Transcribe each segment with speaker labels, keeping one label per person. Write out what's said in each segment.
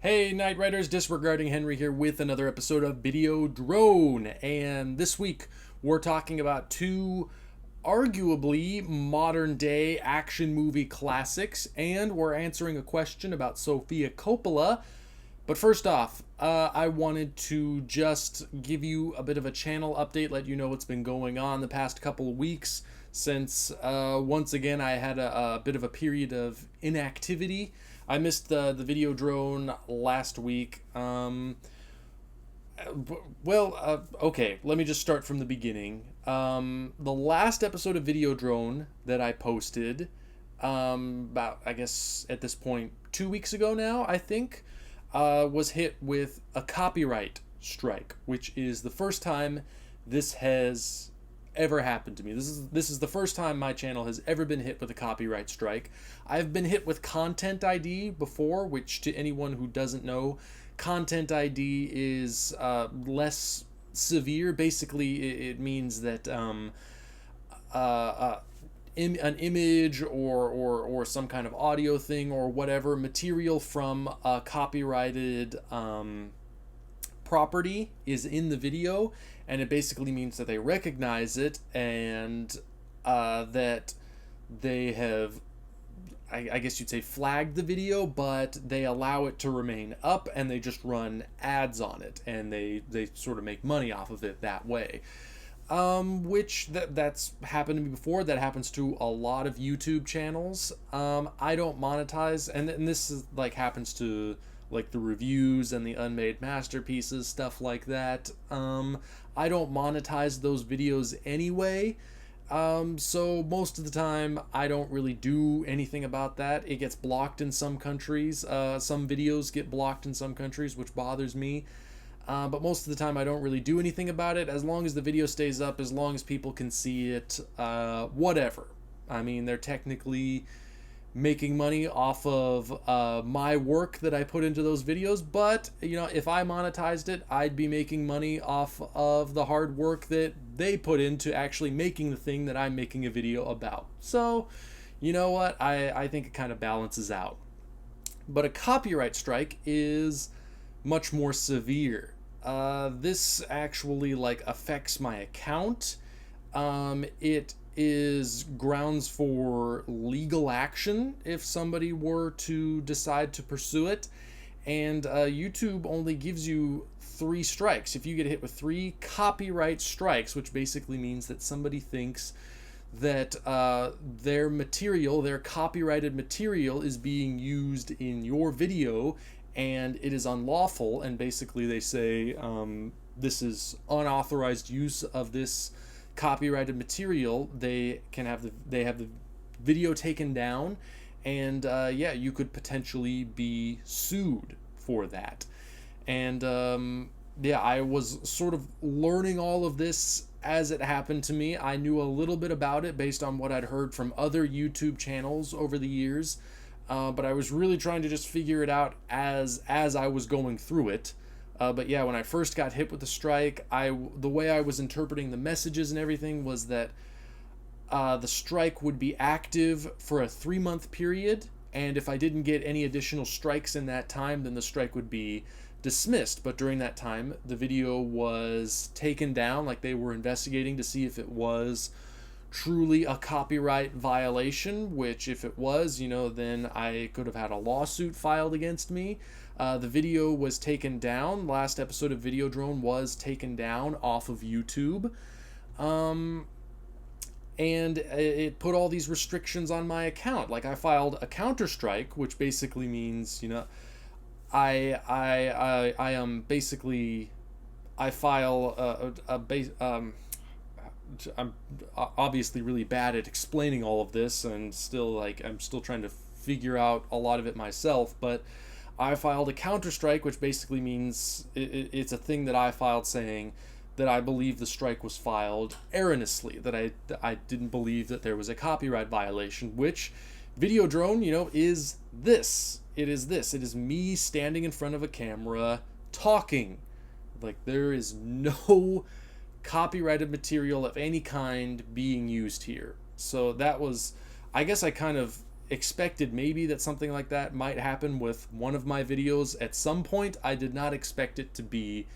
Speaker 1: Hey, Night Riders, Disregarding Henry here with another episode of Video Drone. And this week we're talking about two arguably modern day action movie classics, and we're answering a question about Sofia Coppola. But first off, I wanted to just give you a bit of a channel update, let you know what's been going on the past couple of weeks since once again I had a bit of a period of inactivity. I missed the video drone last week. Okay, let me just start from the beginning. The last episode of Video Drone that I posted, about, I guess, at this point, 2 weeks ago now, I think, was hit with a copyright strike, which is the first time this has ever happened to me. This is the first time my channel has ever been hit with a copyright strike. I've been hit with Content ID before, which, to anyone who doesn't know, Content ID is less severe. Basically, it means that an image or some kind of audio thing or whatever material from a copyrighted property is in the video, and it basically means that they recognize it and that they have, I guess you'd say, flagged the video, but they allow it to remain up and they just run ads on it, and they sort of make money off of it that way. Which that's happened to me before. That happens to a lot of YouTube channels. I don't monetize, and this is like happens to like the reviews and the unmade masterpieces, stuff like that. I don't monetize those videos anyway. So most of the time I don't really do anything about that. It gets blocked in some countries. Some videos get blocked in some countries, which bothers me. But most of the time I don't really do anything about it. As long as the video stays up, as long as people can see it, whatever. I mean, they're technically making money off of my work that I put into those videos, but if I monetized it, I'd be making money off of the hard work that they put into actually making the thing that I'm making a video about. So, you know what? I think it kind of balances out. But a copyright strike is much more severe. This actually affects my account. It is grounds for legal action if somebody were to decide to pursue it, and YouTube only gives you 3 strikes. If you get hit with 3 copyright strikes, which basically means that somebody thinks that their material, their copyrighted material, is being used in your video and it is unlawful, and basically they say this is unauthorized use of this copyrighted material, they have the video taken down, and you could potentially be sued for that. And I was sort of learning all of this as it happened to me. I knew a little bit about it based on what I'd heard from other YouTube channels over the years, but I was really trying to just figure it out as I was going through it. But when I first got hit with the strike, the way I was interpreting the messages and everything was that the strike would be active for a 3-month period, and if I didn't get any additional strikes in that time, then the strike would be dismissed. But during that time, the video was taken down, like they were investigating to see if it was truly a copyright violation, which if it was, then I could have had a lawsuit filed against me. The video was taken down. Last episode of Video Drone was taken down off of YouTube. And it put all these restrictions on my account. Like, I filed a counter-strike, which basically means, I file I'm obviously really bad at explaining all of this, and I'm still trying to figure out a lot of it myself, but I filed a counter-strike, which basically means it's a thing that I filed saying that I believe the strike was filed erroneously, that I didn't believe that there was a copyright violation, which Video Drone, is this. It is me standing in front of a camera talking. Like, there is no copyrighted material of any kind being used here. So that was, I guess I kind of expected maybe that something like that might happen with one of my videos at some point. I did not expect it to be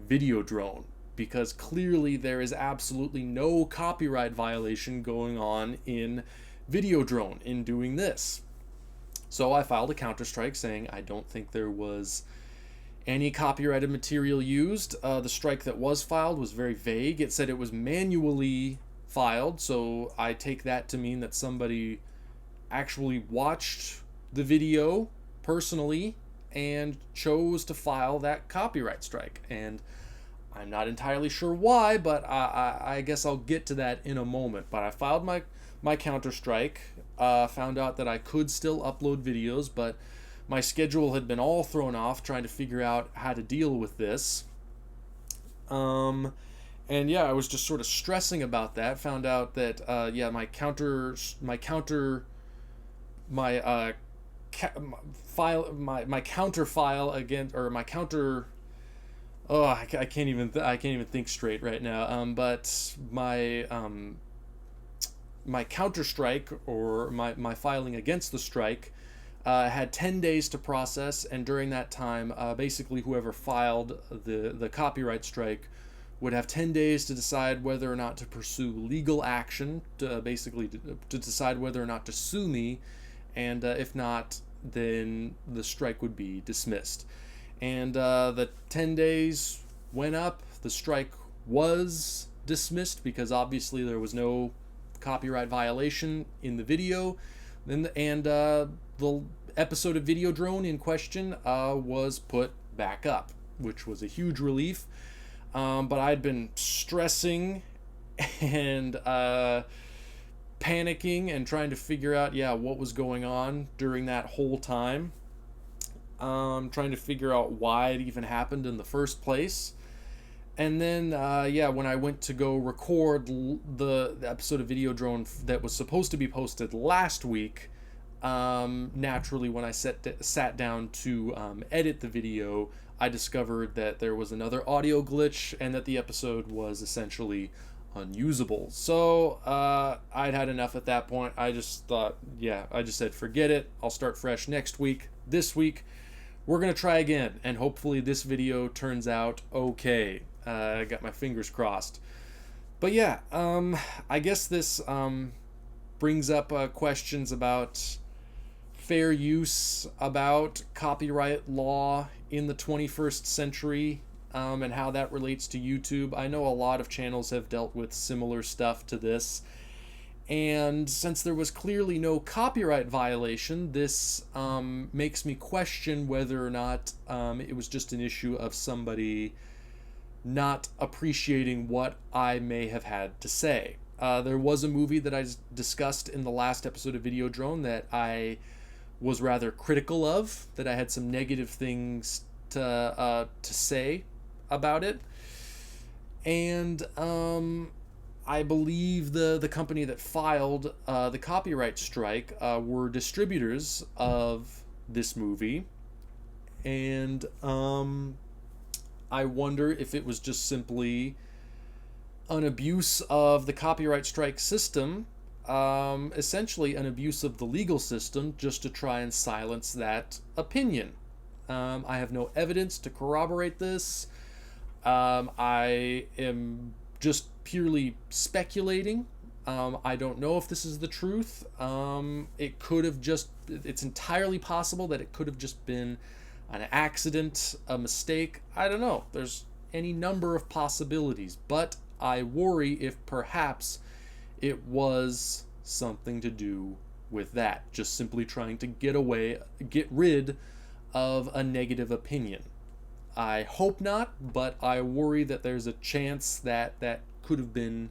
Speaker 1: Videodrone, because clearly there is absolutely no copyright violation going on in Videodrone in doing this. So I filed a counter-strike saying I don't think there was any copyrighted material used. The strike that was filed was very vague. It said it was manually filed, so I take that to mean that somebody actually watched the video personally and chose to file that copyright strike. And I'm not entirely sure why, but I guess I'll get to that in a moment. But I filed my counter strike, found out that I could still upload videos, but my schedule had been all thrown off trying to figure out how to deal with this. And yeah, I was just sort of stressing about that. Found out that my counter file again, or my counter. Oh, I can't even think straight right now. But my counter strike, or my filing against the strike, had 10 days to process, and during that time, basically whoever filed the copyright strike would have 10 days to decide whether or not to pursue legal action, to decide whether or not to sue me, and if not, then the strike would be dismissed. And the 10 days went up. The strike was dismissed because obviously there was no copyright violation in the video. And the episode of Videodrone in question was put back up, which was a huge relief. But I'd been stressing and panicking and trying to figure out, what was going on during that whole time. Trying to figure out why it even happened in the first place. And then, when I went to go record the episode of Videodrone that was supposed to be posted last week, naturally, when I sat down to edit the video, I discovered that there was another audio glitch and that the episode was essentially unusable. So I'd had enough at that point. I just thought, I just said, forget it. I'll start fresh next week. This week, we're going to try again, and hopefully this video turns out okay. I got my fingers crossed. But I guess this brings up questions about fair use, about copyright law in the 21st century, and how that relates to YouTube. I know a lot of channels have dealt with similar stuff to this. And since there was clearly no copyright violation, this makes me question whether or not it was just an issue of somebody not appreciating what I may have had to say. There was a movie that I discussed in the last episode of Videodrone that I was rather critical of, that I had some negative things to say about it. And I believe the company that filed the copyright strike were distributors of this movie, and I wonder if it was just simply an abuse of the copyright strike system, essentially an abuse of the legal system, just to try and silence that opinion. I have no evidence to corroborate this. I am just purely speculating. I don't know if this is the truth. It's entirely possible that it could have just been an accident, a mistake. I don't know. There's any number of possibilities, but I worry if perhaps it was something to do with that, just simply trying to get rid of a negative opinion. I hope not, but I worry that there's a chance that that could have been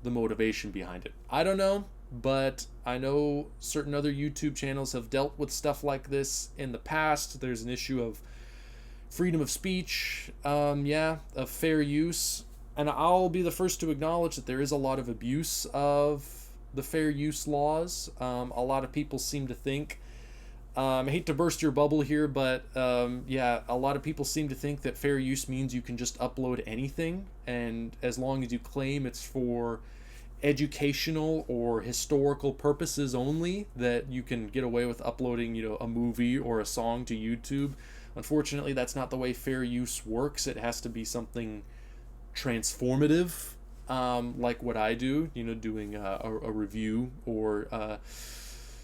Speaker 1: the motivation behind it. I don't know, but I know certain other YouTube channels have dealt with stuff like this in the past. There's an issue of freedom of speech, of fair use, and I'll be the first to acknowledge that there is a lot of abuse of the fair use laws. A lot of people seem to think, I hate to burst your bubble here, but a lot of people seem to think that fair use means you can just upload anything, and as long as you claim it's for educational or historical purposes only, that you can get away with uploading, a movie or a song to YouTube. Unfortunately, that's not the way fair use works. It has to be something transformative, like what I do, doing a review, or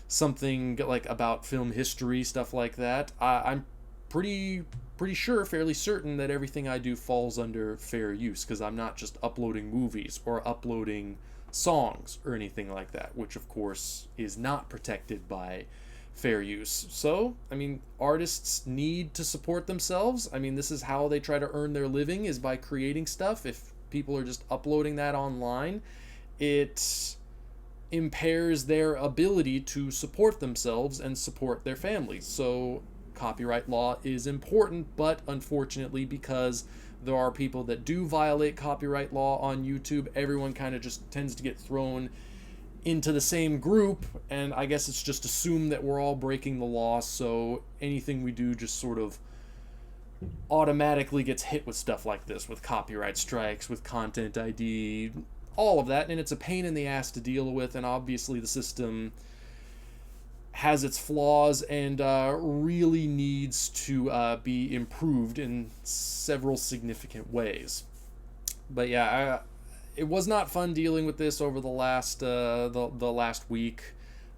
Speaker 1: something like about film history, stuff like that. I'm pretty sure, fairly certain, that everything I do falls under fair use, because I'm not just uploading movies or uploading songs or anything like that, which of course is not protected by fair use. So, artists need to support themselves. This is how they try to earn their living, is by creating stuff. If people are just uploading that online, it impairs their ability to support themselves and support their families. So copyright law is important, but unfortunately, because there are people that do violate copyright law on YouTube, everyone kind of just tends to get thrown into the same group, and I guess it's just assumed that we're all breaking the law, so anything we do just sort of automatically gets hit with stuff like this, with copyright strikes, with content ID, all of that, and it's a pain in the ass to deal with, and obviously the system has its flaws and really needs to be improved in several significant ways. But yeah, it was not fun dealing with this over the last last week,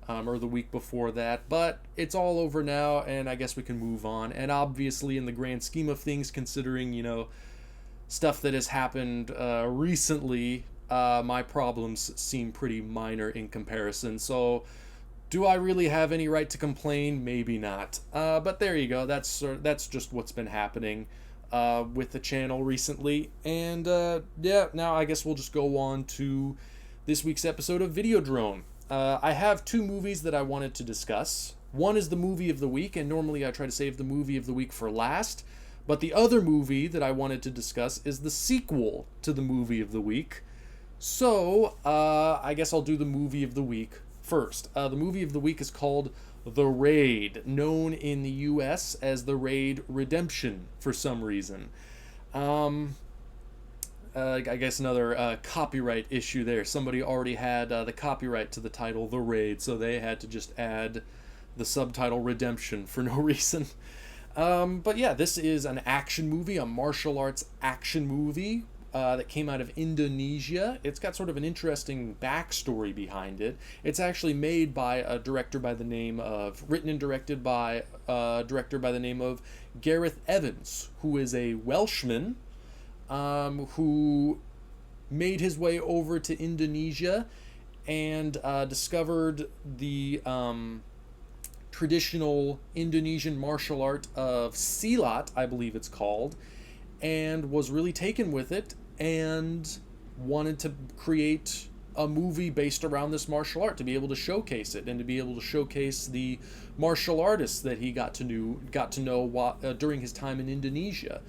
Speaker 1: or the week before that, but it's all over now, and I guess we can move on. And obviously, in the grand scheme of things, considering stuff that has happened recently, my problems seem pretty minor in comparison. So, do I really have any right to complain? Maybe not. But there you go. That's just what's been happening with the channel recently. And now I guess we'll just go on to this week's episode of Videodrone. I have two movies that I wanted to discuss. One is the movie of the week, and normally I try to save the movie of the week for last. But the other movie that I wanted to discuss is the sequel to the movie of the week. So, I guess I'll do the movie of the week first. The movie of the week is called The Raid, known in the US as The Raid Redemption for some reason. I guess another copyright issue there. Somebody already had the copyright to the title The Raid, so they had to just add the subtitle Redemption for no reason. But yeah, this is an action movie, a martial arts action movie that came out of Indonesia. It's got sort of an interesting backstory behind it. It's actually made by a director by the name of, written and directed by a director by the name of Gareth Evans, who is a Welshman who made his way over to Indonesia and discovered the traditional Indonesian martial art of silat, I believe it's called, and was really taken with it and wanted to create a movie based around this martial art, to be able to showcase it and to be able to showcase the martial artists that he got to know during his time in Indonesia.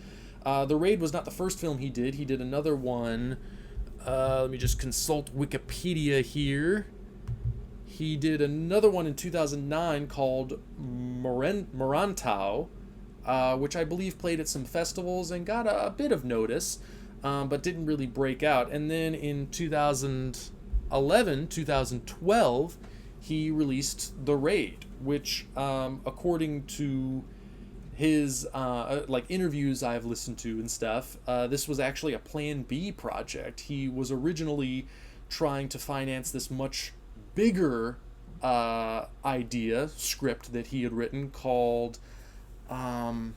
Speaker 1: The Raid was not the first film he did. He did another one. Let me just consult Wikipedia here. He did another one in 2009 called Morantau, which I believe played at some festivals and got a bit of notice, but didn't really break out. And then in 2012, he released The Raid, which, according to his interviews I've listened to and stuff, this was actually a Plan B project. He was originally trying to finance this much bigger script that he had written called Berendal,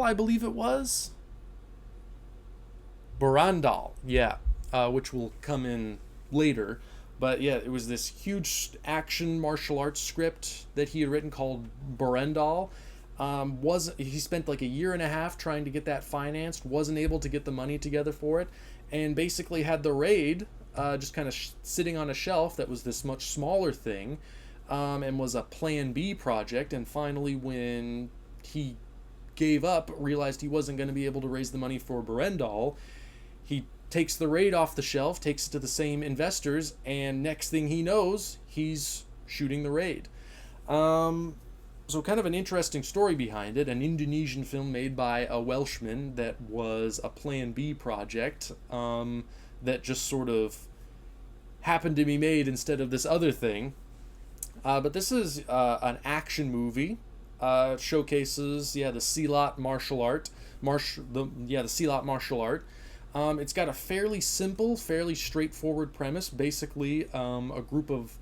Speaker 1: I believe it was. Berandal, yeah, which will come in later. But yeah, it was this huge action martial arts script that he had written called Berendal. He spent like a year and a half trying to get that financed, wasn't able to get the money together for it, and basically had The Raid just kind of sitting on a shelf that was this much smaller thing, and was a Plan B project. And finally, when he gave up, realized he wasn't going to be able to raise the money for Berendal, he takes The Raid off the shelf, takes it to the same investors, and next thing he knows, he's shooting The Raid. So kind of an interesting story behind it, an Indonesian film made by a Welshman that was a Plan B project. that just sort of happened to be made instead of this other thing. But this is an action movie. It showcases, the Silat martial art, the Silat martial art. It's got a fairly simple, fairly straightforward premise. Basically, a group of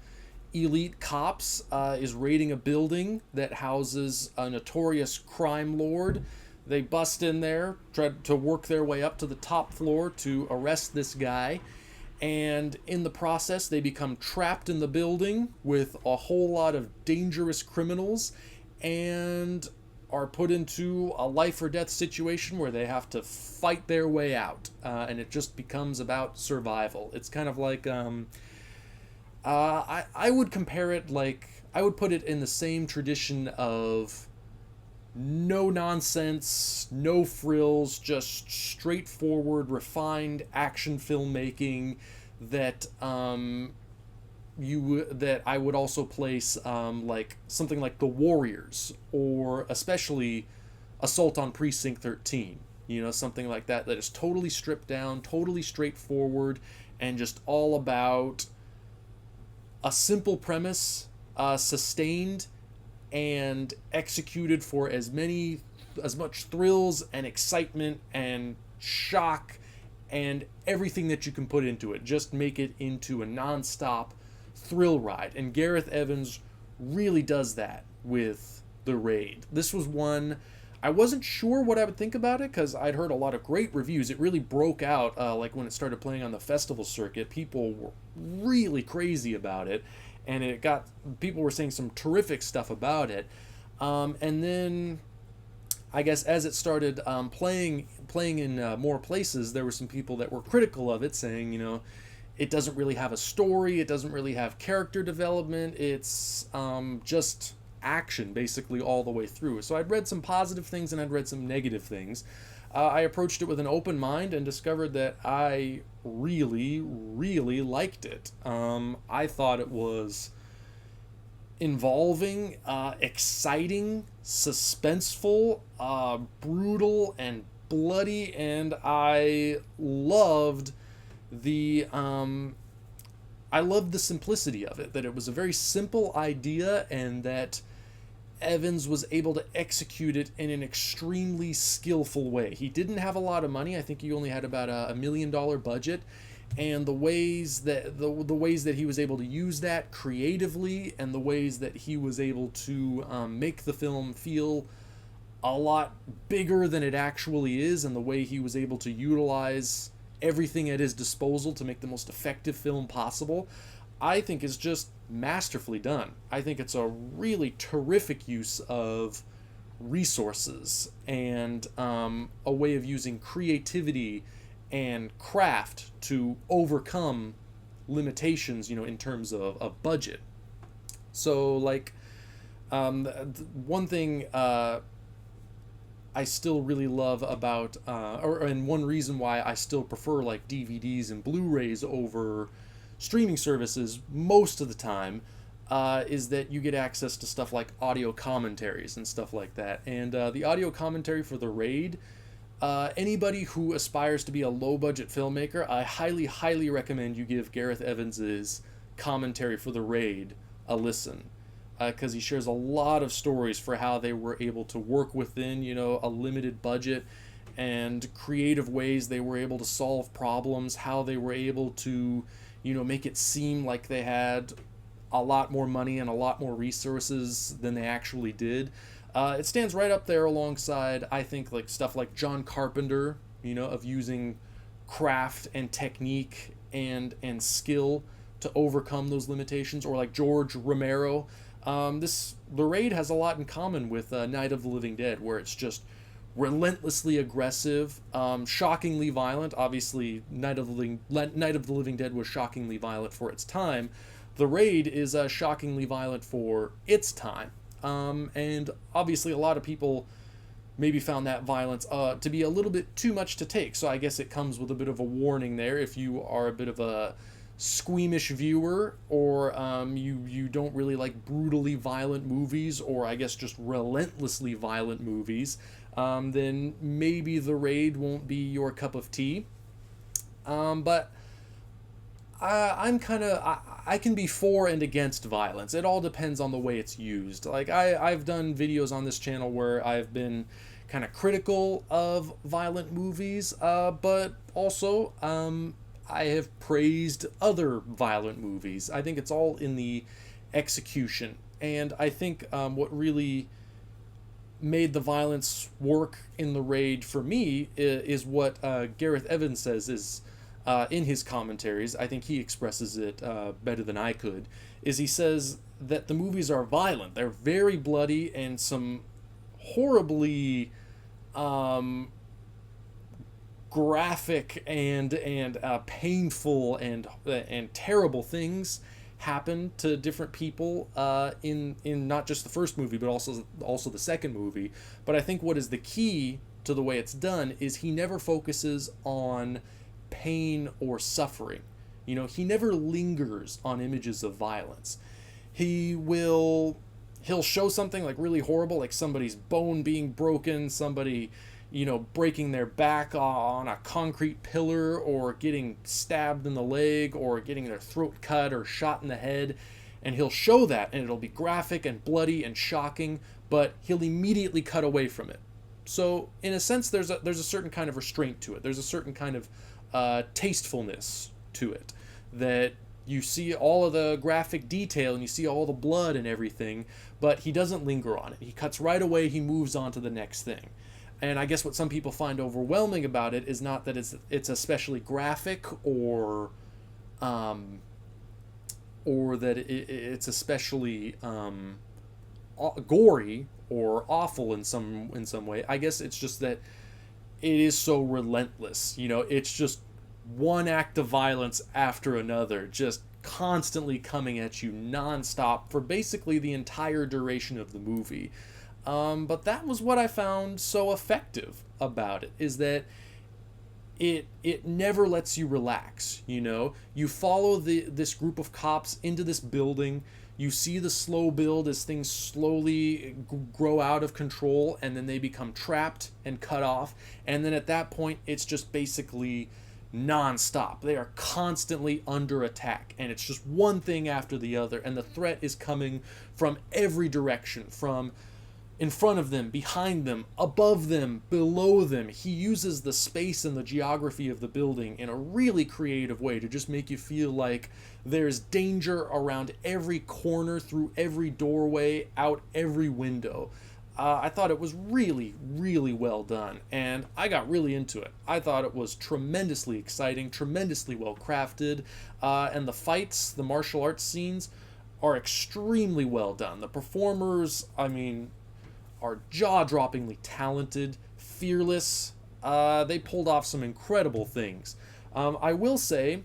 Speaker 1: elite cops is raiding a building that houses a notorious crime lord. They bust in there, try to work their way up to the top floor to arrest this guy. And in the process, they become trapped in the building with a whole lot of dangerous criminals and are put into a life or death situation where they have to fight their way out. And it just becomes about survival. It's kind of like, I would compare it I would put it in the same tradition of no nonsense, no frills, just straightforward, refined action filmmaking that that I would also place like something like The Warriors, or especially Assault on Precinct 13. Something like that is totally stripped down, totally straightforward, and just all about a simple premise, sustained and executed for as much thrills and excitement and shock and everything that you can put into it. Just make it into a non-stop thrill ride. And Gareth Evans really does that with The Raid. This was one I wasn't sure what I would think about it, because I'd heard a lot of great reviews. It really broke out like when it started playing on the festival circuit. People were really crazy about it, and people were saying some terrific stuff about it. And then I guess as it started playing in more places, there were some people that were critical of it, saying, it doesn't really have a story, it doesn't really have character development, it's just action basically all the way through. So I'd read some positive things and I'd read some negative things. I approached it with an open mind and discovered that I really, really liked it. I thought it was involving, exciting, suspenseful, brutal, and bloody, and I loved the simplicity of it, that it was a very simple idea and that Evans was able to execute it in an extremely skillful way. He didn't have a lot of money. I think he only had about $1 million budget, and the ways that he was able to use that creatively, and the ways that he was able to make the film feel a lot bigger than it actually is, and the way he was able to utilize everything at his disposal to make the most effective film possible, I think is just masterfully done. I think it's a really terrific use of resources and a way of using creativity and craft to overcome limitations, in terms of budget. So, one thing I still really love about, and one reason why I still prefer DVDs and Blu-rays over streaming services most of the time, is that you get access to stuff like audio commentaries and stuff like that. And the audio commentary for The Raid, anybody who aspires to be a low-budget filmmaker, I highly, highly recommend you give Gareth Evans's commentary for The Raid a listen. Because he shares a lot of stories for how they were able to work within, a limited budget, and creative ways they were able to solve problems, how they were able to, make it seem like they had a lot more money and a lot more resources than they actually did. It stands right up there alongside, I think, stuff like John Carpenter, of using craft and technique and skill to overcome those limitations, or George Romero. The Raid has a lot in common with Night of the Living Dead, where it's just relentlessly aggressive, shockingly violent. Obviously, Night of the Living Dead was shockingly violent for its time. The Raid is shockingly violent for its time. And obviously a lot of people maybe found that violence to be a little bit too much to take. So I guess it comes with a bit of a warning there if you are a bit of a squeamish viewer, or you don't really like brutally violent movies, or I guess just relentlessly violent movies, then maybe The Raid won't be your cup of tea. But I'm kind of I can be for and against violence. It all depends on the way it's used. Like I've done videos on this channel where I've been kind of critical of violent movies, but also I have praised other violent movies. I think it's all in the execution, and I think what really made the violence work in The Raid for me is what Gareth Evans says is in his commentaries. I think he expresses it better than I could. Is he says that the movies are violent. They're very bloody and some horribly graphic and painful and terrible things happen to different people in not just the first movie but also the second movie. But I think what is the key to the way it's done is he never focuses on pain or suffering. You know, he never lingers on images of violence. He'll show something like really horrible, like somebody's bone being broken, somebody, you know, breaking their back on a concrete pillar, or getting stabbed in the leg, or getting their throat cut or shot in the head. And he'll show that, and it'll be graphic and bloody and shocking, but he'll immediately cut away from it. So in a sense, there's a certain kind of restraint to it. There's a certain kind of tastefulness to it, that you see all of the graphic detail and you see all the blood and everything, but he doesn't linger on it. He cuts right away, he moves on to the next thing. And I guess what some people find overwhelming about it is not that it's especially graphic or that it's especially gory or awful in some way. I guess it's just that it is so relentless. You know, it's just one act of violence after another, just constantly coming at you nonstop for basically the entire duration of the movie. But that was what I found so effective about it, is that it never lets you relax. You know, you follow this group of cops into this building. You see the slow build as things slowly grow out of control, and then they become trapped and cut off. And then at that point, it's just basically non-stop. They are constantly under attack, and it's just one thing after the other, and the threat is coming from every direction, from in front of them, behind them, above them, below them. He uses the space and the geography of the building in a really creative way to just make you feel like there's danger around every corner, through every doorway, out every window. I thought it was really, really well done, and I got really into it. I thought it was tremendously exciting, tremendously well crafted, and the fights, the martial arts scenes, are extremely well done. The performers, I mean, are jaw-droppingly talented, fearless. They pulled off some incredible things. I will say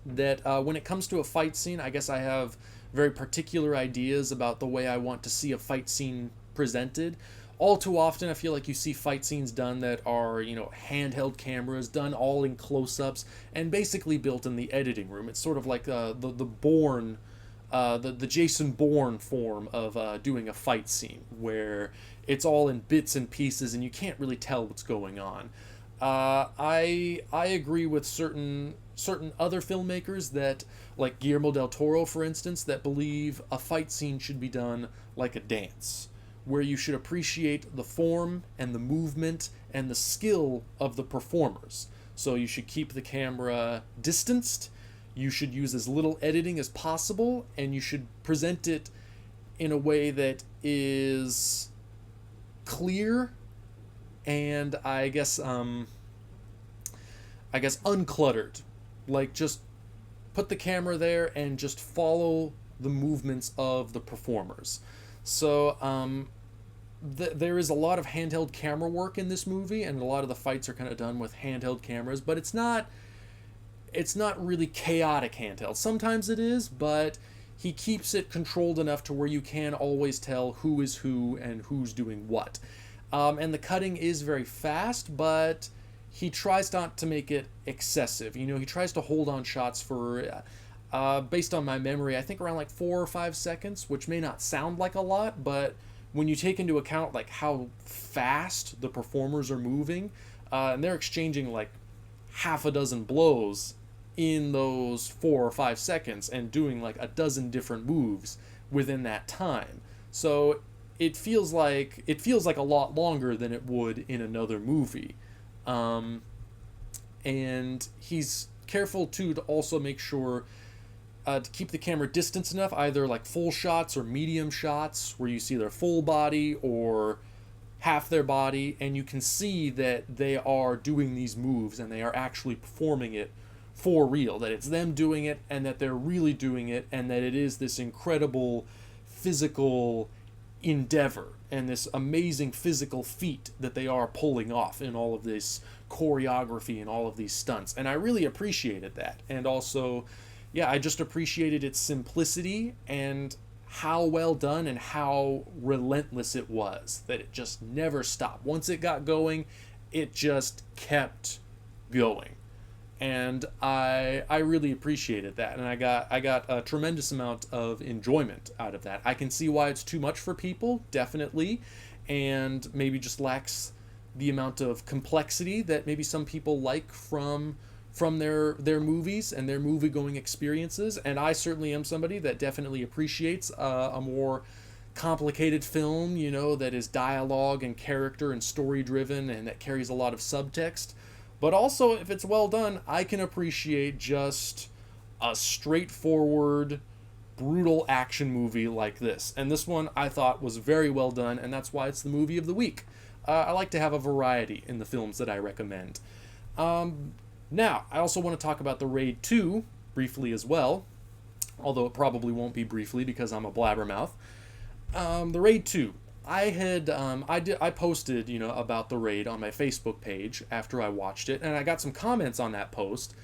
Speaker 1: that when it comes to a fight scene, I guess I have very particular ideas about the way I want to see a fight scene presented. All too often, I feel like you see fight scenes done that are, you know, handheld cameras, done all in close-ups, and basically built in the editing room. It's sort of like the Bourne, the Jason Bourne form of doing a fight scene, where it's all in bits and pieces, and you can't really tell what's going on. I agree with certain other filmmakers that, like Guillermo del Toro, for instance, that believe a fight scene should be done like a dance, where you should appreciate the form and the movement and the skill of the performers. So you should keep the camera distanced, you should use as little editing as possible, and you should present it in a way that is clear and I guess uncluttered. Like, just put the camera there and just follow the movements of the performers. So there is a lot of handheld camera work in this movie, and a lot of the fights are kind of done with handheld cameras, but it's not really chaotic handheld. Sometimes it is, but he keeps it controlled enough to where you can always tell who is who and who's doing what. And the cutting is very fast, but he tries not to make it excessive. You know, he tries to hold on shots for, based on my memory, I think around like 4 or 5 seconds, which may not sound like a lot, but when you take into account like how fast the performers are moving, and they're exchanging like half a dozen blows in those 4 or 5 seconds and doing like a dozen different moves within that time. So it feels like a lot longer than it would in another movie. Um, and he's careful too to also make sure to keep the camera distance enough, either like full shots or medium shots where you see their full body or half their body, and you can see that they are doing these moves and they are actually performing it for real, that it's them doing it and that they're really doing it, and that it is this incredible physical endeavor and this amazing physical feat that they are pulling off in all of this choreography and all of these stunts. And I really appreciated that. And also, yeah, I just appreciated its simplicity and how well done and how relentless it was, that it just never stopped. Once it got going, it just kept going. And I really appreciated that, and I got a tremendous amount of enjoyment out of that. I can see why it's too much for people, definitely, and maybe just lacks the amount of complexity that maybe some people like from their movies and their movie going experiences. And I certainly am somebody that definitely appreciates a more complicated film, that is dialogue and character and story driven and that carries a lot of subtext. But also, if it's well done, I can appreciate just a straightforward, brutal action movie like this. And this one I thought was very well done, and that's why it's the movie of the week. I like to have a variety in the films that I recommend. Now, I also want to talk about The Raid 2 briefly as well, although it probably won't be briefly because I'm a blabbermouth. The Raid 2. I posted, about The Raid on my Facebook page after I watched it, and I got some comments on that post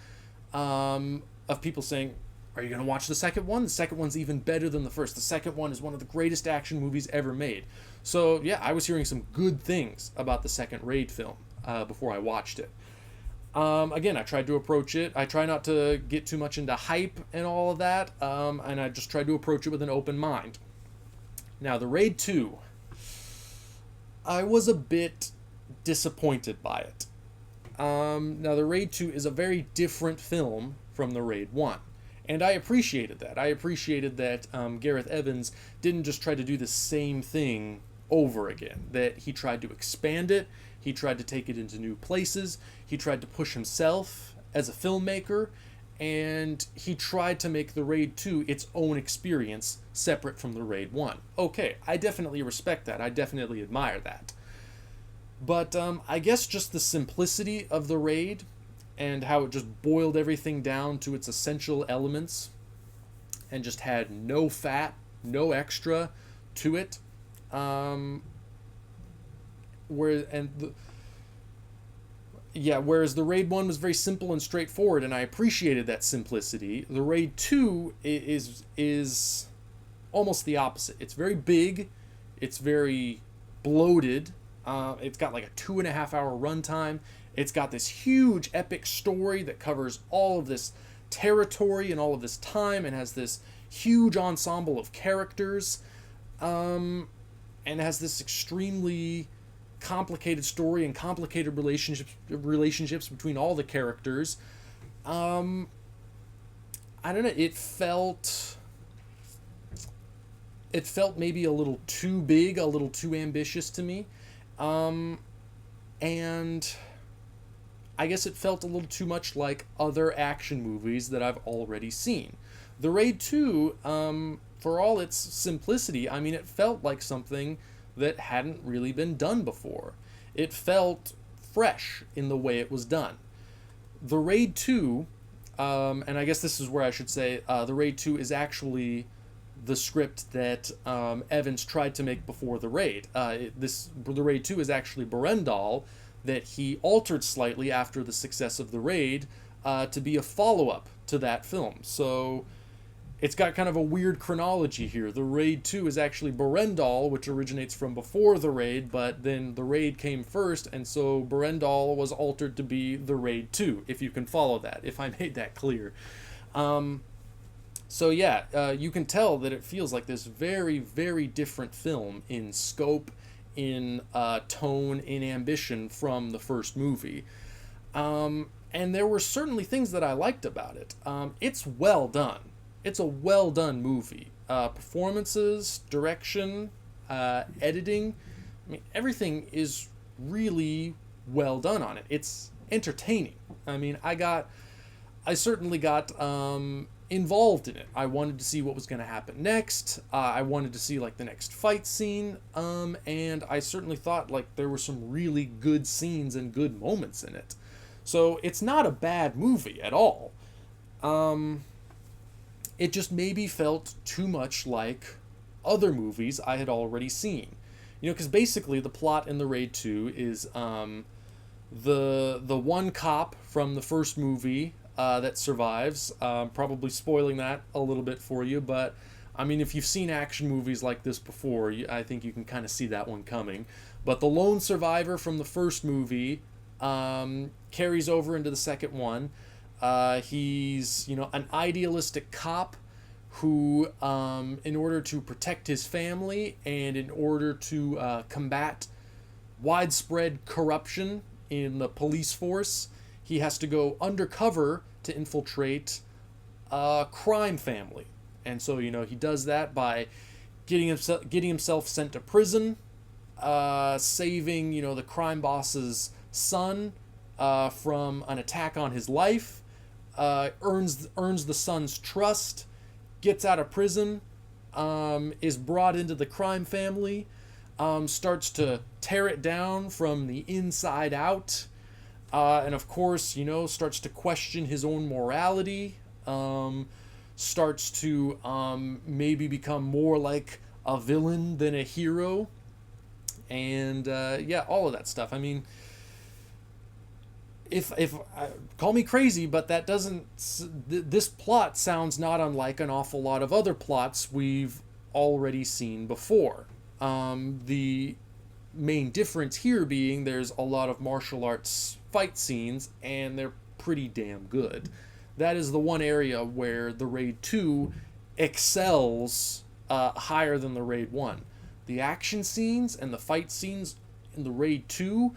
Speaker 1: of people saying, are you going to watch the second one? The second one's even better than the first. The second one is one of the greatest action movies ever made. So, yeah, I was hearing some good things about the second Raid film before I watched it. Again, I tried to approach it. I try not to get too much into hype and all of that, and I just tried to approach it with an open mind. Now, The Raid 2... I was a bit disappointed by it. Now, The Raid 2 is a very different film from The Raid 1. And I appreciated that. I appreciated that Gareth Evans didn't just try to do the same thing over again. That he tried to expand it. He tried to take it into new places. He tried to push himself as a filmmaker. And he tried to make The Raid 2 its own experience, separate from The Raid 1. Okay, I definitely respect that. I definitely admire that. But I guess just the simplicity of The Raid and how it just boiled everything down to its essential elements and just had no fat, no extra to it. Whereas The Raid 1 was very simple and straightforward, and I appreciated that simplicity. The Raid 2 is almost the opposite. It's very big, it's very bloated, it's got like a 2.5 hour runtime, it's got this huge epic story that covers all of this territory and all of this time and has this huge ensemble of characters, and has this extremely complicated story and complicated relationships between all the characters. I don't know, it felt maybe a little too big, a little too ambitious to me. And I guess it felt a little too much like other action movies that I've already seen. The Raid 2, for all its simplicity, I mean, it felt like something that hadn't really been done before. It felt fresh in the way it was done. The Raid 2, and I guess this is where I should say, The Raid 2 is actually the script that Evans tried to make before The Raid. The Raid 2 is actually Berendal, that he altered slightly after the success of The Raid to be a follow-up to that film. So it's got kind of a weird chronology here. The Raid 2 is actually Berendal, which originates from before The Raid, but then The Raid came first, and so Berendal was altered to be The Raid 2, if you can follow that, if I made that clear. So yeah, you can tell that it feels like this very, very different film in scope, in tone, in ambition from the first movie. And there were certainly things that I liked about it. It's well done. It's a well done movie. Performances, direction, editing. I mean, everything is really well done on it. It's entertaining. I mean, I certainly got involved in it. I wanted to see what was going to happen next. I wanted to see like the next fight scene. And I certainly thought like there were some really good scenes and good moments in it. So it's not a bad movie at all. It just maybe felt too much like other movies I had already seen. You know, because basically the plot in The Raid 2 is the one cop from the first movie that survives. Probably spoiling that a little bit for you, but I mean, if you've seen action movies like this before, I think you can kind of see that one coming. But the lone survivor from the first movie carries over into the second one. He's, you know, an idealistic cop who, in order to protect his family and in order to combat widespread corruption in the police force, he has to go undercover to infiltrate a crime family. And so, you know, he does that by getting himself sent to prison, saving, you know, the crime boss's son from an attack on his life, earns the son's trust, gets out of prison, is brought into the crime family, starts to tear it down from the inside out, and of course, you know, starts to question his own morality, starts to maybe become more like a villain than a hero, and yeah, all of that stuff. I mean, if call me crazy, but that doesn't. This plot sounds not unlike an awful lot of other plots we've already seen before. The main difference here being there's a lot of martial arts fight scenes, and they're pretty damn good. That is the one area where the Raid 2 excels higher than the Raid 1. The action scenes and the fight scenes in the Raid 2,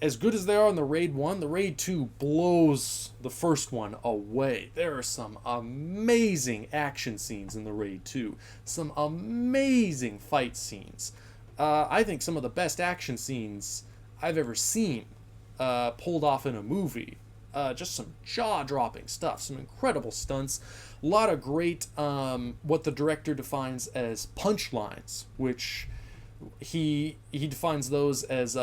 Speaker 1: as good as they are in the Raid 1, the Raid 2 blows the first one away. There are some amazing action scenes in the Raid 2. Some amazing fight scenes. I think some of the best action scenes I've ever seen pulled off in a movie. Just some jaw-dropping stuff. Some incredible stunts. A lot of great, what the director defines as punchlines, which he defines those as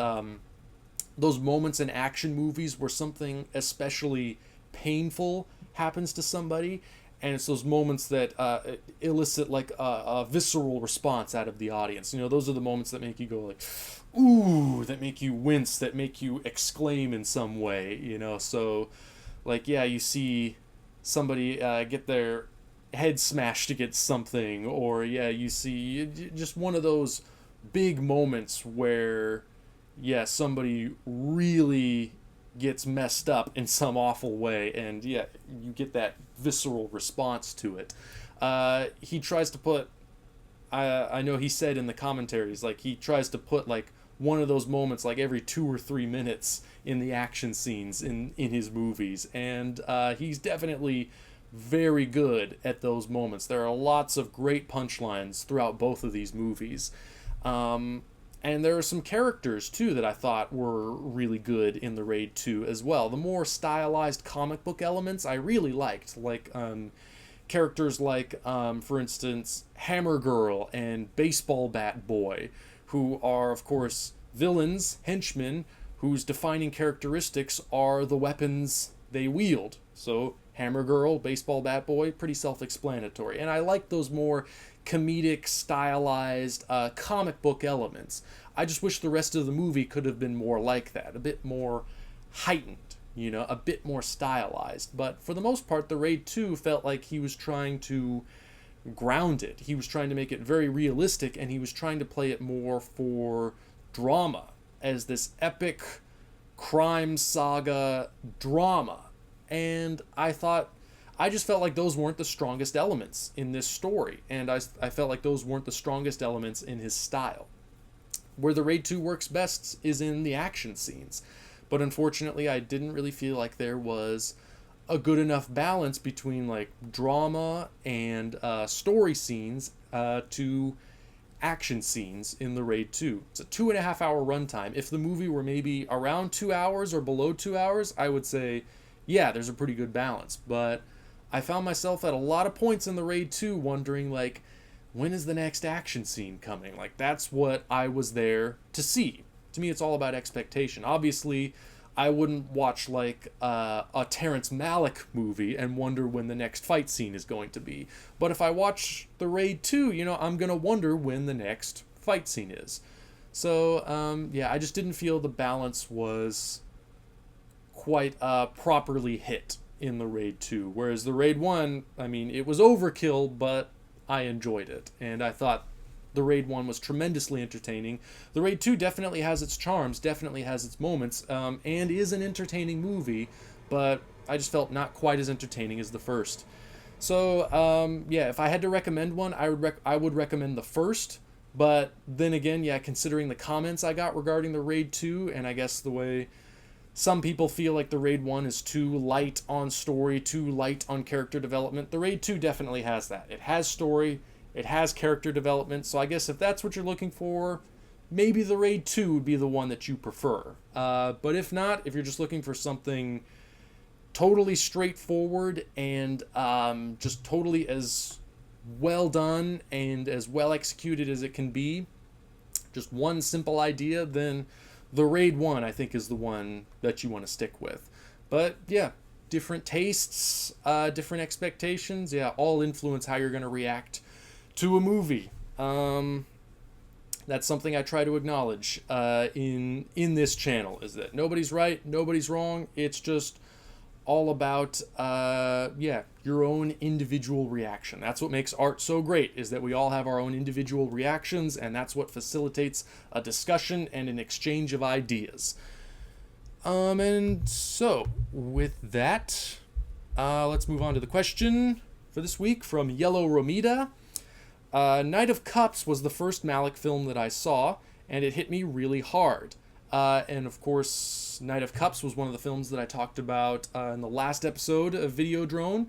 Speaker 1: those moments in action movies where something especially painful happens to somebody, and it's those moments that elicit like a visceral response out of the audience. You know, those are the moments that make you go like, ooh, that make you wince, that make you exclaim in some way, you know. So, like, yeah, you see somebody get their head smashed against something, or yeah, you see just one of those big moments where, yeah, somebody really gets messed up in some awful way, and yeah, you get that visceral response to it. He tries to put, I know he said in the commentaries, like, he tries to put like one of those moments like every 2 or 3 minutes in the action scenes in his movies, and he's definitely very good at those moments. There are lots of great punchlines throughout both of these movies. And there are some characters, too, that I thought were really good in the Raid 2 as well. The more stylized comic book elements I really liked. Like, characters like, for instance, Hammer Girl and Baseball Bat Boy, who are, of course, villains, henchmen, whose defining characteristics are the weapons they wield. So, Hammer Girl, Baseball Bat Boy, pretty self-explanatory. And I like those more comedic, stylized, comic book elements. I just wish the rest of the movie could have been more like that, a bit more heightened, you know, a bit more stylized. But for the most part, the Raid 2 felt like he was trying to ground it. He was trying to make it very realistic, and he was trying to play it more for drama, as this epic crime saga drama. And I just felt like those weren't the strongest elements in this story, and I felt like those weren't the strongest elements in his style. Where the Raid 2 works best is in the action scenes. but unfortunately I didn't really feel like there was a good enough balance between like drama and story scenes to action scenes in the Raid 2. It's a 2.5 hour runtime. If the movie were maybe around 2 hours or below 2 hours, I would say, yeah, there's a pretty good balance. But I found myself at a lot of points in the Raid 2 wondering, like, when is the next action scene coming? Like, that's what I was there to see. To me, it's all about expectation. Obviously, I wouldn't watch like a Terrence Malick movie and wonder when the next fight scene is going to be. But if I watch The Raid 2, I'm going to wonder when the next fight scene is. So, yeah, I just didn't feel the balance was quite properly hit in The Raid 2. Whereas The Raid 1, I mean, it was overkill, but I enjoyed it. And I thought the Raid 1 was tremendously entertaining. The Raid 2 definitely has its charms, definitely has its moments, and is an entertaining movie, but I just felt not quite as entertaining as the first. So, yeah, if I had to recommend one, I would recommend the first, but then again, yeah, considering the comments I got regarding the Raid 2, and I guess the way some people feel like the Raid 1 is too light on story, too light on character development, the Raid 2 definitely has that. It has story, it has character development, so I guess if that's what you're looking for, maybe the Raid 2 would be the one that you prefer. But if not, if you're just looking for something totally straightforward and just totally as well done and as well executed as it can be, just one simple idea, then the Raid 1, I think, is the one that you want to stick with. But, yeah, different tastes, different expectations, yeah, all influence how you're going to react to a movie. That's something I try to acknowledge in this channel, is that nobody's right, nobody's wrong. It's just all about your own individual reaction. That's what makes art so great, is that we all have our own individual reactions, and that's what facilitates a discussion and an exchange of ideas. And so with that, let's move on to the question for this week from Yellow Romita. Knight of Cups was the first Malick film that I saw, and it hit me really hard. And of course, Knight of Cups was one of the films that I talked about in the last episode of Videodrone.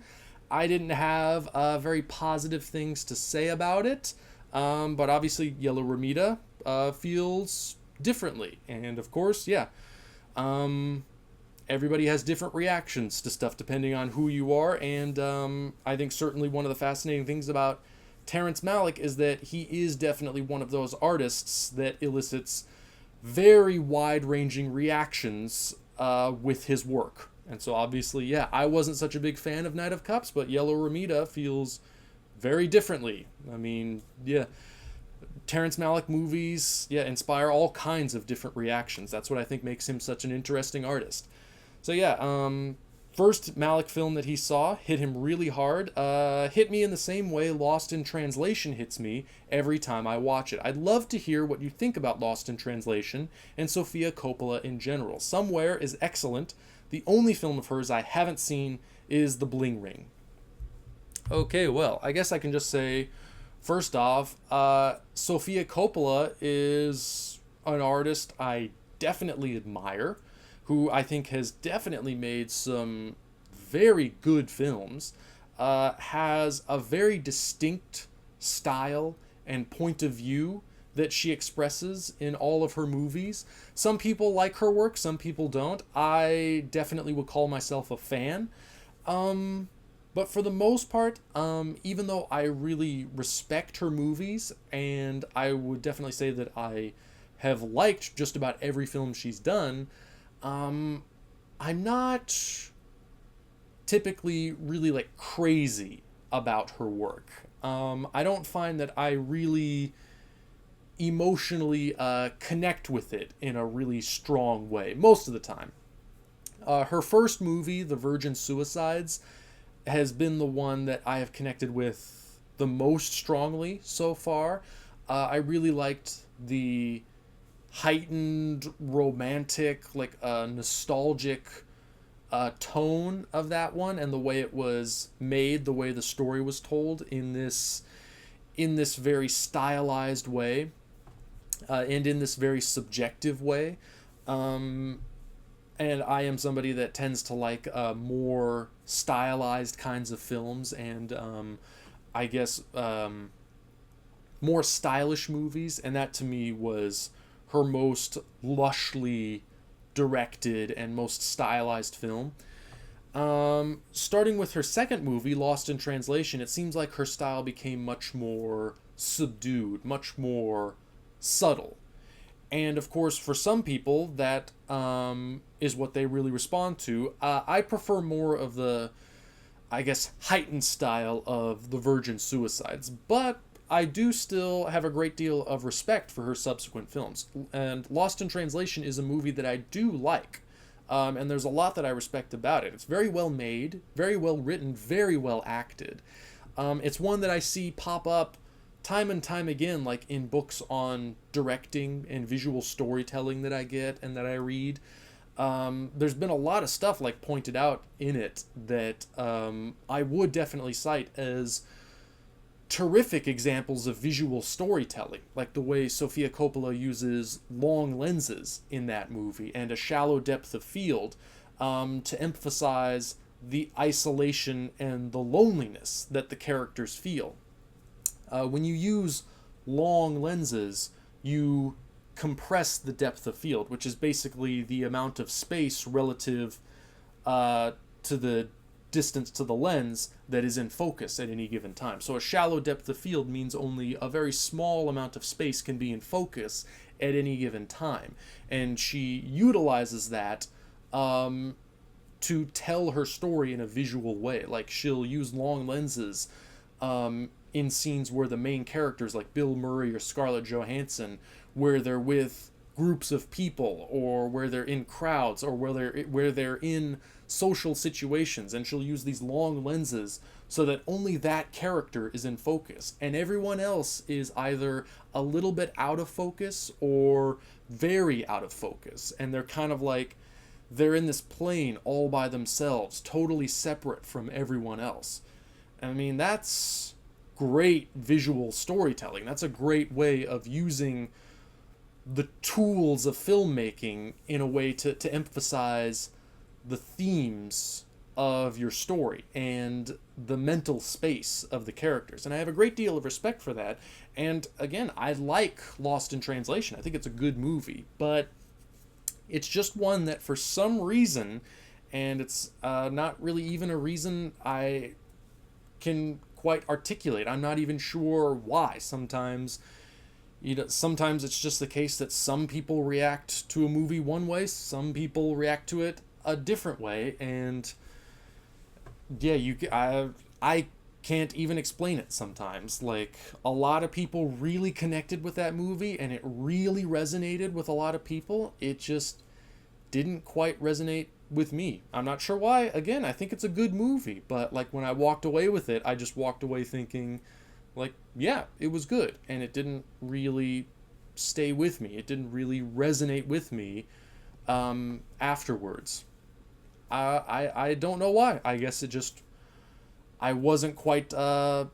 Speaker 1: I didn't have very positive things to say about it, but obviously Yellow Romita feels differently. And of course, yeah, everybody has different reactions to stuff depending on who you are, and I think certainly one of the fascinating things about Terrence Malick is that he is definitely one of those artists that elicits very wide-ranging reactions with his work. And so obviously, yeah, I wasn't such a big fan of Knight of Cups, but Yellow Romita feels very differently. I mean, yeah, Terrence Malick movies, yeah, inspire all kinds of different reactions. That's what I think makes him such an interesting artist. So yeah, first Malick film that he saw hit him really hard. Hit me in the same way Lost in Translation hits me every time I watch it. I'd love to hear what you think about Lost in Translation and Sofia Coppola in general. Somewhere is excellent. The only film of hers I haven't seen is The Bling Ring. Okay, well, I guess I can just say, first off, Sofia Coppola is an artist I definitely admire, who I think has definitely made some very good films, has a very distinct style and point of view that she expresses in all of her movies. Some people like her work, some people don't. I definitely would call myself a fan. But for the most part, even though I really respect her movies, and I would definitely say that I have liked just about every film she's done, I'm not typically really like crazy about her work. I don't find that I really emotionally connect with it in a really strong way most of the time. Her first movie, The Virgin Suicides, has been the one that I have connected with the most strongly so far. I really liked the heightened, romantic, like nostalgic tone of that one, and the way it was made, the way the story was told in this very stylized way, and in this very subjective way. And and I am somebody that tends to like more stylized kinds of films, and I guess more stylish movies, and that to me was her most lushly directed and most stylized film. Starting with her second movie, Lost in Translation, it seems like her style became much more subdued, much more subtle. And of course, for some people, that is what they really respond to. I prefer more of the, I guess, heightened style of the Virgin Suicides, but I do still have a great deal of respect for her subsequent films. And Lost in Translation is a movie that I do like. And there's a lot that I respect about it. It's very well made, very well written, very well acted. It's one that I see pop up time and time again, like in books on directing and visual storytelling that I get and that I read. There's been a lot of stuff like pointed out in it that I would definitely cite as terrific examples of visual storytelling, like the way Sofia Coppola uses long lenses in that movie and a shallow depth of field to emphasize the isolation and the loneliness that the characters feel. When you use long lenses, you compress the depth of field, which is basically the amount of space relative to the distance to the lens that is in focus at any given time. So a shallow depth of field means only a very small amount of space can be in focus at any given time. And she utilizes that to tell her story in a visual way. Like, she'll use long lenses in scenes where the main characters, like Bill Murray or Scarlett Johansson, where they're with groups of people, or where they're in crowds, or where they're in social situations, and she'll use these long lenses so that only that character is in focus, and everyone else is either a little bit out of focus or very out of focus, and they're kind of like they're in this plane all by themselves, totally separate from everyone else. I mean, that's great visual storytelling. That's a great way of using the tools of filmmaking in a way to emphasize the themes of your story and the mental space of the characters. And I have a great deal of respect for that. And again, I like Lost in Translation. I think it's a good movie, but it's just one that for some reason, and it's not really even a reason I can quite articulate. I'm not even sure why. Sometimes it's just the case that some people react to a movie one way, some people react to it a different way, and yeah, I can't even explain it sometimes. Like, a lot of people really connected with that movie, and it really resonated with a lot of people. It just didn't quite resonate with me. I'm not sure why. Again, I think it's a good movie, but like when I walked away with it, I just walked away thinking, like, yeah, it was good, and it didn't really stay with me. It didn't really resonate with me afterwards. I don't know why. I guess it just, I wasn't quite the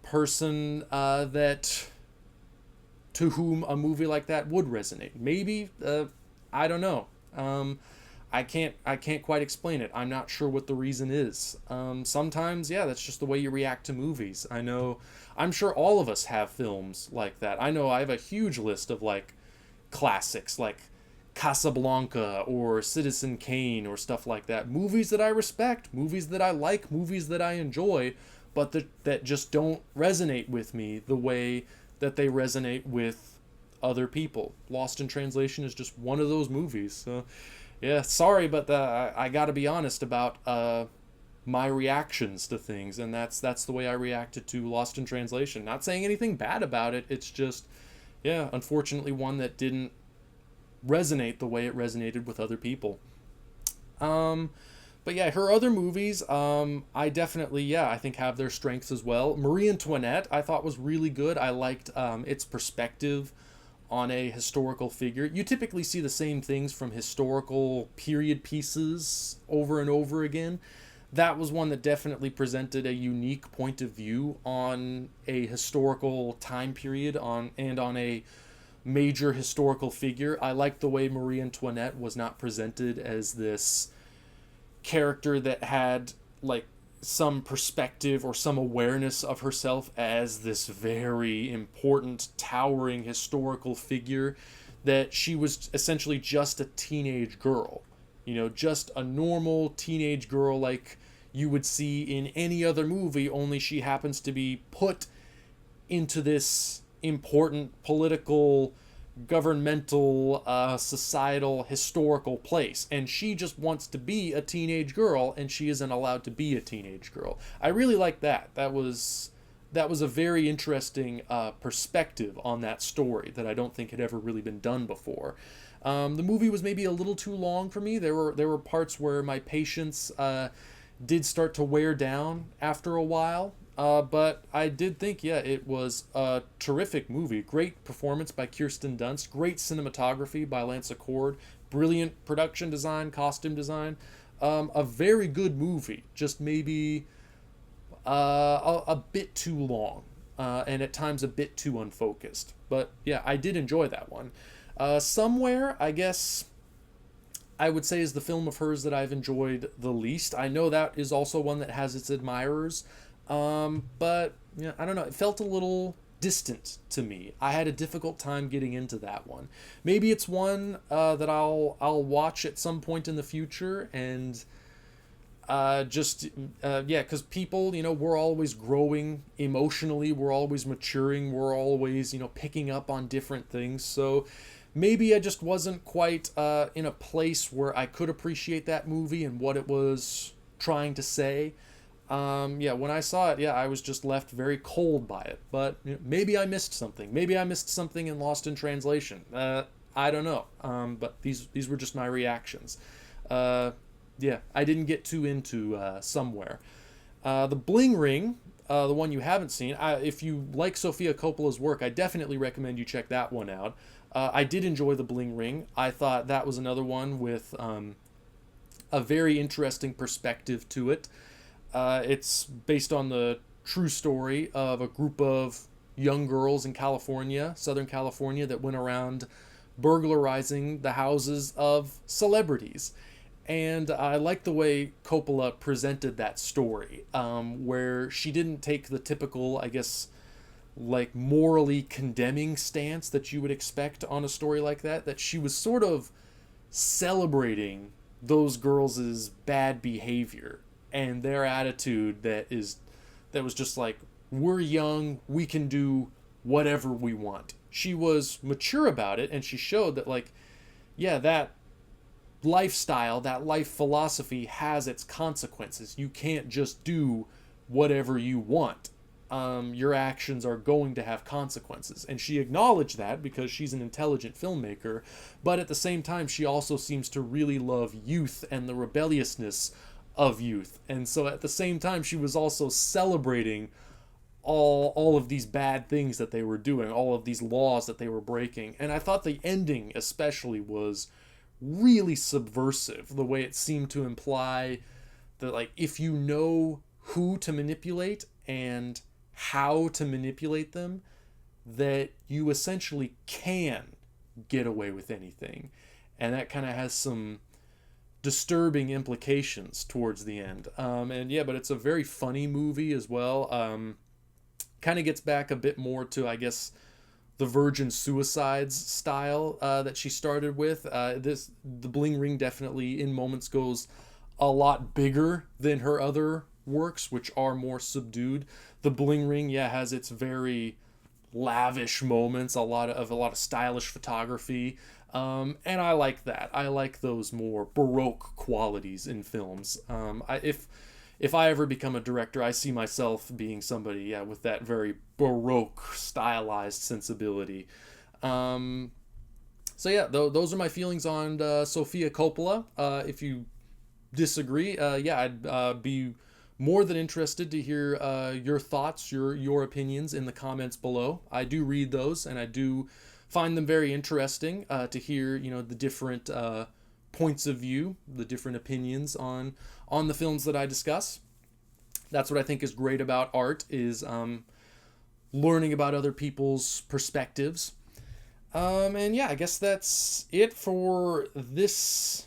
Speaker 1: person that to whom a movie like that would resonate. Maybe I don't know. I can't quite explain it. I'm not sure what the reason is. Sometimes, yeah, that's just the way you react to movies. I'm sure all of us have films like that. I know I have a huge list of like classics like Casablanca or Citizen Kane or stuff like that. Movies that I respect, movies that I like, movies that I enjoy, but that just don't resonate with me the way that they resonate with other people. Lost in Translation is just one of those movies. So, yeah, sorry, but I gotta be honest about my reactions to things, and that's the way I reacted to Lost in Translation. Not saying anything bad about it. It's just, yeah, unfortunately one that didn't resonate the way it resonated with other people. But yeah, her other movies, I definitely, yeah, I think have their strengths as well. Marie Antoinette, I thought was really good. I liked its perspective on a historical figure. You typically see the same things from historical period pieces over and over again. That was one that definitely presented a unique point of view on a historical time period on a major historical figure. I liked the way Marie Antoinette was not presented as this character that had like some perspective or some awareness of herself as this very important, towering historical figure, that she was essentially just a teenage girl. Just a normal teenage girl like you would see in any other movie, only she happens to be put into this important political, governmental, societal, historical place. And she just wants to be a teenage girl, and she isn't allowed to be a teenage girl. I really like that. That was a very interesting perspective on that story that I don't think had ever really been done before. The movie was maybe a little too long for me. There were parts where my patience did start to wear down after a while. But I did think, it was a terrific movie. Great performance by Kirsten Dunst. Great cinematography by Lance Accord. Brilliant production design, costume design. A very good movie. Just maybe a bit too long. And at times a bit too unfocused. But yeah, I did enjoy that one. Somewhere, I guess I would say, is the film of hers that I've enjoyed the least. I know that is also one that has its admirers. But I don't know. It felt a little distant to me. I had a difficult time getting into that one. Maybe it's one that I'll watch at some point in the future, and because people, we're always growing emotionally, we're always maturing, we're always picking up on different things. So maybe I just wasn't quite in a place where I could appreciate that movie and what it was trying to say. When I saw it, I was just left very cold by it. But maybe I missed something. Maybe I missed something and lost in translation. I don't know. But these were just my reactions. I didn't get too into Somewhere. The Bling Ring, the one you haven't seen, if you like Sofia Coppola's work, I definitely recommend you check that one out. I did enjoy The Bling Ring. I thought that was another one with a very interesting perspective to it. It's based on the true story of a group of young girls in California, Southern California, that went around burglarizing the houses of celebrities. And I like the way Coppola presented that story, where she didn't take the typical, I guess, like morally condemning stance that you would expect on a story like that she was sort of celebrating those girls' bad behavior and their attitude that was just like, we're young, we can do whatever we want. She was mature about it, and she showed that, that lifestyle, that life philosophy has its consequences. You can't just do whatever you want. Your actions are going to have consequences. And she acknowledged that because she's an intelligent filmmaker, but at the same time, she also seems to really love youth and the rebelliousness of youth. And so at the same time, she was also celebrating all of these bad things that they were doing, all of these laws that they were breaking. And I thought the ending especially was really subversive, the way it seemed to imply that, if you know who to manipulate and how to manipulate them, that you essentially can get away with anything. And that kind of has some disturbing implications towards the end. But it's a very funny movie as well. Kind of gets back a bit more to, I guess, the Virgin Suicides style that she started with. The Bling Ring definitely in moments goes a lot bigger than her other works, which are more subdued. The Bling Ring, has its very lavish moments, a lot of stylish photography, and I like that. I like those more Baroque qualities in films. If I ever become a director, I see myself being somebody, with that very Baroque stylized sensibility. Those are my feelings on Sofia Coppola. If you disagree, I'd be more than interested to hear your thoughts, your opinions in the comments below. I do read those, and I do find them very interesting to hear, the different points of view, the different opinions on the films that I discuss. That's what I think is great about art, is learning about other people's perspectives. And yeah, I guess that's it for this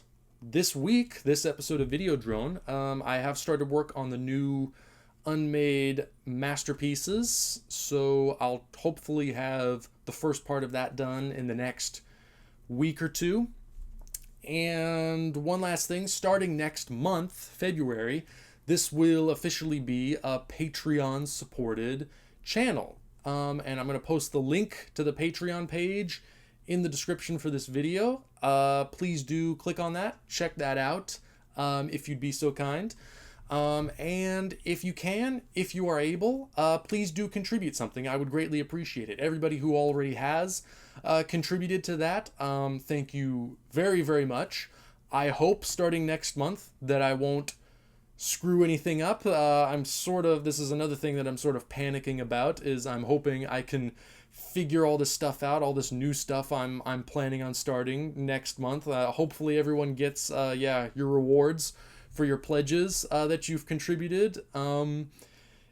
Speaker 1: week, this episode of Video Drone. I have started work on the new unmade masterpieces, so I'll hopefully have the first part of that done in the next week or two. And one last thing, starting next month, February, this will officially be a Patreon supported channel. And I'm going to post the link to the Patreon page in the description for this video. Please do click on that, check that out, if you'd be so kind. And if you can, if you are able, please do contribute something. I would greatly appreciate it. Everybody who already has contributed to that, thank you very, very much. I hope starting next month that I won't screw anything up. This is another thing that I'm sort of panicking about, is I'm hoping I can figure all this stuff out, all this new stuff I'm planning on starting next month. Hopefully everyone gets, your rewards for your pledges that you've contributed.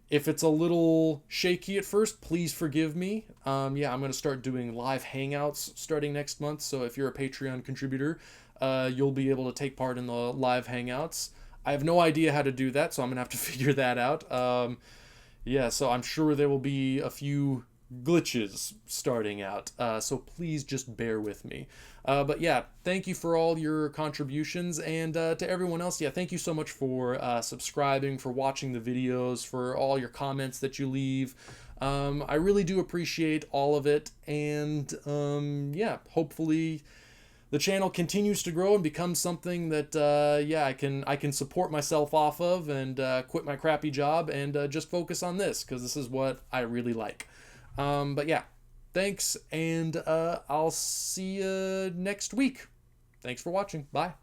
Speaker 1: If it's a little shaky at first, please forgive me. I'm going to start doing live hangouts starting next month. So if you're a Patreon contributor, you'll be able to take part in the live hangouts. I have no idea how to do that, so I'm going to have to figure that out. So I'm sure there will be a few glitches starting out. So please just bear with me. But yeah, thank you for all your contributions, and to everyone else, thank you so much for subscribing, for watching the videos, for all your comments that you leave. I really do appreciate all of it, and hopefully the channel continues to grow and become something that I can support myself off of, and quit my crappy job and just focus on this, because this is what I really like. Thanks, and I'll see you next week. Thanks for watching. Bye.